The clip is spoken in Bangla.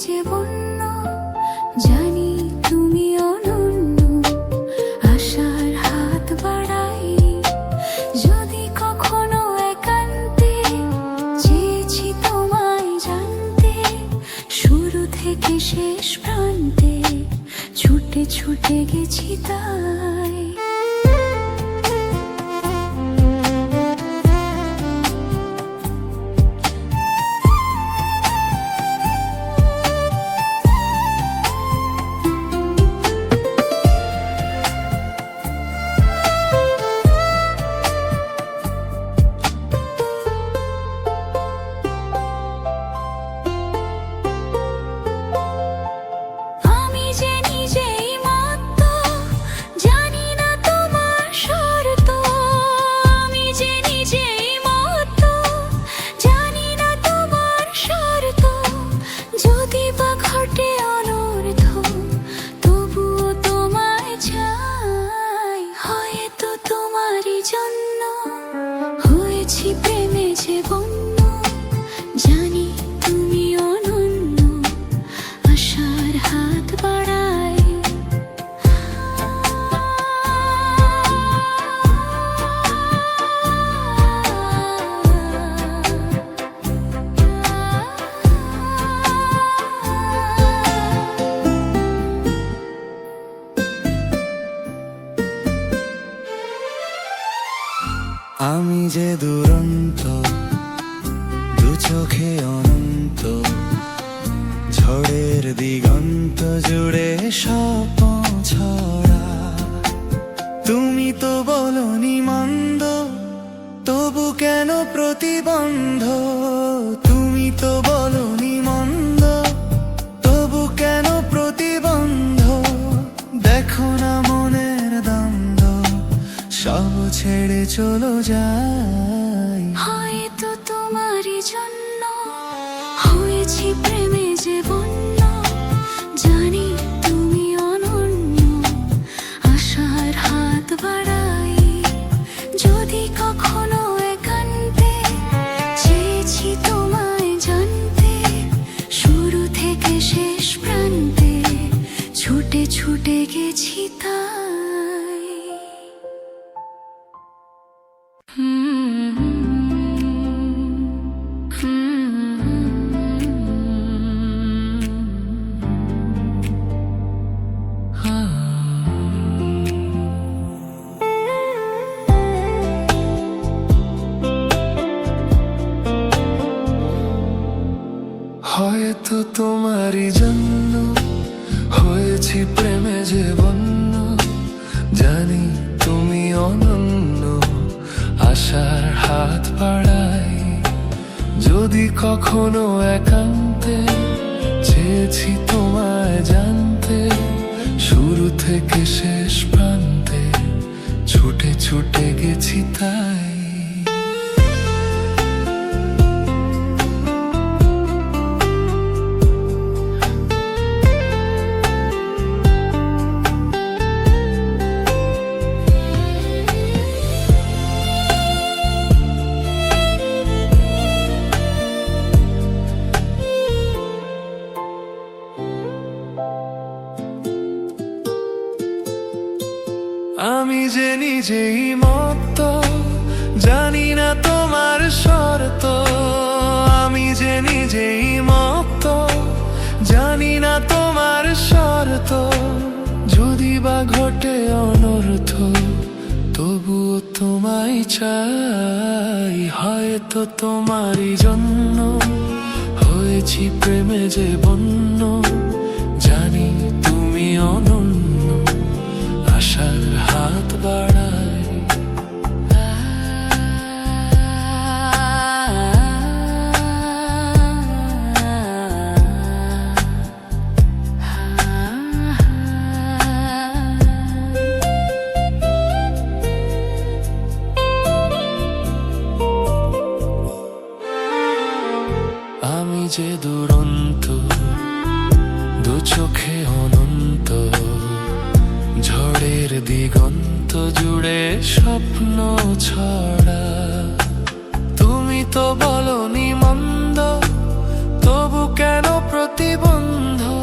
যে বন্য, জানি তুমি অনন্য। আশার হাত বাড়াই, যদি কখনো একান্তে চেয়েছি তোমায় জানতে। শুরু থেকে শেষ প্রান্তে ছুটে ছুটে গেছি তাই। প্রেমে যে বন্য, জানি তুমি অনন্য। আশার হাত বাড়াই, আমি যে দুরন্ত, দু চোখে অনন্ত, ঝড়ের দিগন্ত জুড়ে স্বপ্ন ছড়া। তুমি তো বলনি মন্দ, তবু কেন প্রতিবন্ধ? তুমি তো বলনি মন্দ, তবু কেন প্রতিবন্ধ? দেখো না মনের দ্বন্দ্ব, সব ছেড়ে চলো যাই। হয়তো তোমারই জন্য হয়েছি প্রেমে যে বন্য, জানি তুমি অনন্য। আশার হাত বাড়াই, যদি কখনো একান্তে চেয়েছি তোমায় জানতে। শুরু থেকে শেষ প্রান্তে ছুটে ছুটে গেছি তাই। হয়তো তোমারই জন্য হয়েছি প্রেমে যে বন্য, জানি তুমি অনন্য। আশার হাত বাড়াই, যদি কখনো একান্তে চেয়েছি তোমায় জানতে। শুরু থেকে শেষ প্রান্তে ছুটে ছুটে গেছি তাই। আমি যে নিজেই মত্ত, জানি না তোমার শর্ত। আমি যে নিজেই মত্ত, জানি না তোমার শর্ত। যদি বা ঘটে অনর্থ, তবুও তোমায় চাই। হয়তো তোমারই জন্য হয়েছি প্রেমে যে বন্য, জানি তুমি অনন্য। আশার হাত বাড়াই, আমি যে দুরন্ত, দু চোখে অনন্ত, ঝড়ের দিগন্ত জুড়ে স্বপ্ন ছড়া। তুমি তো বলনি মন্দ, তবু কেন প্রতি বন্ধ